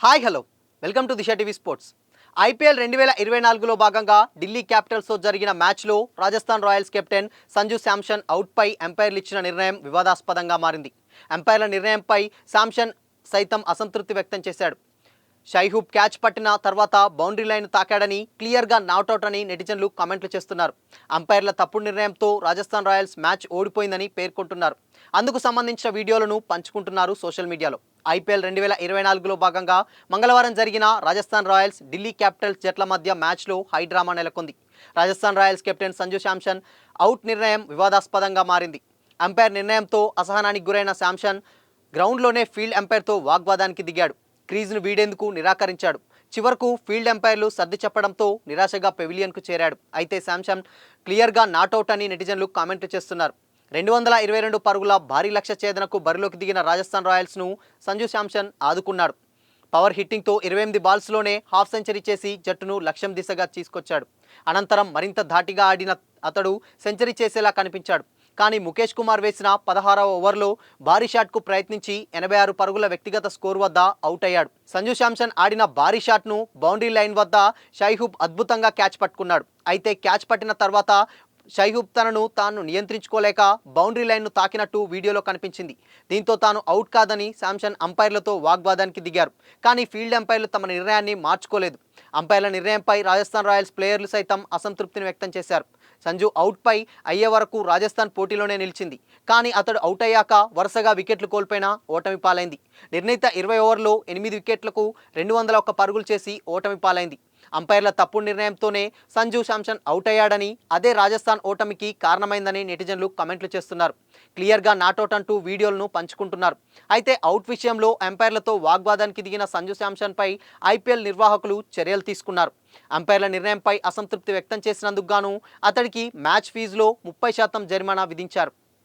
Hi hello welcome to Disha TV sports. IPL 2024లో భాగంగా ఢిల్లీ క్యాపిటల్స్తో జరిగిన మ్యాచ్లో రాజస్థాన్ రాయల్స్ కెప్టెన్ సంజు శాంసన్ అవుట్పై ఎంపైర్లు ఇచ్చిన నిర్ణయం వివాదాస్పదంగా మారింది. ఎంపైర్ల నిర్ణయంపై శాంసన్ సైతం అసంతృప్తి వ్యక్తం చేశాడు. షైహూబ్ క్యాచ్ పట్టిన తర్వాత బౌండరీ లైన్ తాకాడని, క్లియర్గా నాట్అవుట్ అని నెటిజన్లు కామెంట్లు చేస్తున్నారు. అంపైర్ల తప్పుడు నిర్ణయంతో రాజస్థాన్ రాయల్స్ మ్యాచ్ ఓడిపోయిందని పేర్కొంటున్నారు. అందుకు సంబంధించిన వీడియోలను పంచుకుంటున్నారు సోషల్ మీడియాలో. ఐపీఎల్ 2024లో భాగంగా మంగళవారం జరిగిన రాజస్థాన్ రాయల్స్ ఢిల్లీ క్యాపిటల్స్ జట్ల మధ్య మ్యాచ్లో హై డ్రామా నెలకొంది. Rajasthan Royals captain Sanju Samson out నిర్ణయం వివాదాస్పదంగా మారింది. అంపైర్ నిర్ణయంతో అసహనానికి గురైన శాంసన్ గ్రౌండ్లోనే ఫీల్డ్ ఎంపైర్తో వాగ్వాదానికి దిగాడు. క్రీజ్ను వీడేందుకు నిరాకరించాడు. చివరకు ఫీల్డ్ ఎంపైర్లు సర్ది చెప్పడంతో నిరాశగా పెవిలియన్కు చేరాడు. అయితే శాంసన్ క్లియర్గా నాట్అవుట్ అని నెటిజన్లు కామెంట్లు చేస్తున్నారు. 222 పరుగుల భారీ లక్ష్య ఛేదనకు బరిలోకి దిగిన రాజస్థాన్ రాయల్స్ను సంజు శాంసన్ ఆదుకున్నాడు. పవర్ హిట్టింగ్తో 28 బాల్స్లోనే హాఫ్ సెంచరీ చేసి జట్టును లక్ష్యం దిశగా తీసుకొచ్చాడు. అనంతరం మరింత ధాటిగా ఆడిన అతడు సెంచరీ చేసేలా కనిపించాడు. కానీ ముఖేష్ కుమార్ వేసిన 16వ ఓవర్లో భారీ షాట్కు ప్రయత్నించి 86 పరుగుల వ్యక్తిగత స్కోర్ వద్ద అవుట్ అయ్యాడు. సంజు శాంసన్ ఆడిన భారీ షాట్ను బౌండరీ లైన్ వద్ద షైహూబ్ అద్భుతంగా క్యాచ్ పట్టుకున్నాడు. అయితే క్యాచ్ పట్టిన తర్వాత షైహూబ్ తనను తాను నియంత్రించుకోలేక బౌండరీ లైన్ను తాకినట్టు వీడియోలో కనిపించింది. దీంతో తాను అవుట్ కాదని శాంసన్ అంపైర్లతో వాగ్వాదానికి దిగారు. కానీ ఫీల్డ్ అంపైర్లు తమ నిర్ణయాన్ని మార్చుకోలేదు. అంపైర్ల నిర్ణయంపై రాజస్థాన్ రాయల్స్ ప్లేయర్లు సైతం అసంతృప్తిని వ్యక్తం చేశారు. సంజు అవుట్పై అయ్యే వరకు రాజస్థాన్ పోటీలోనే నిలిచింది. కానీ అతడు అవుట్ అయ్యాక వరుసగా వికెట్లు కోల్పోయినా ఓటమి పాలైంది. నిర్ణీత 20 ఓవర్లో 8 వికెట్లకు 201 పరుగులు చేసి ఓటమి పాలైంది. అంపైర్ల తప్పుడు నిర్ణయంతోనే సంజు శాంసన్ అవుట్ అయ్యాడని, అదే రాజస్థాన్ ఓటమికి కారణమైందని నెటిజన్లు కామెంట్లు చేస్తున్నారు. క్లియర్గా నాట్అవుట్ అంటూ వీడియోలను పంచుకుంటున్నారు. అయితే అవుట్ విషయంలో అంపైర్లతో వాగ్వాదానికి దిగిన సంజు శాంసన్పై ఐపీఎల్ నిర్వాహకులు చర్యలు తీసుకున్నారు. అంపైర్ల నిర్ణయంపై అసంతృప్తి వ్యక్తం చేసినందుకు గాను అతడికి మ్యాచ్ ఫీజులో 30% జరిమానా విధించారు.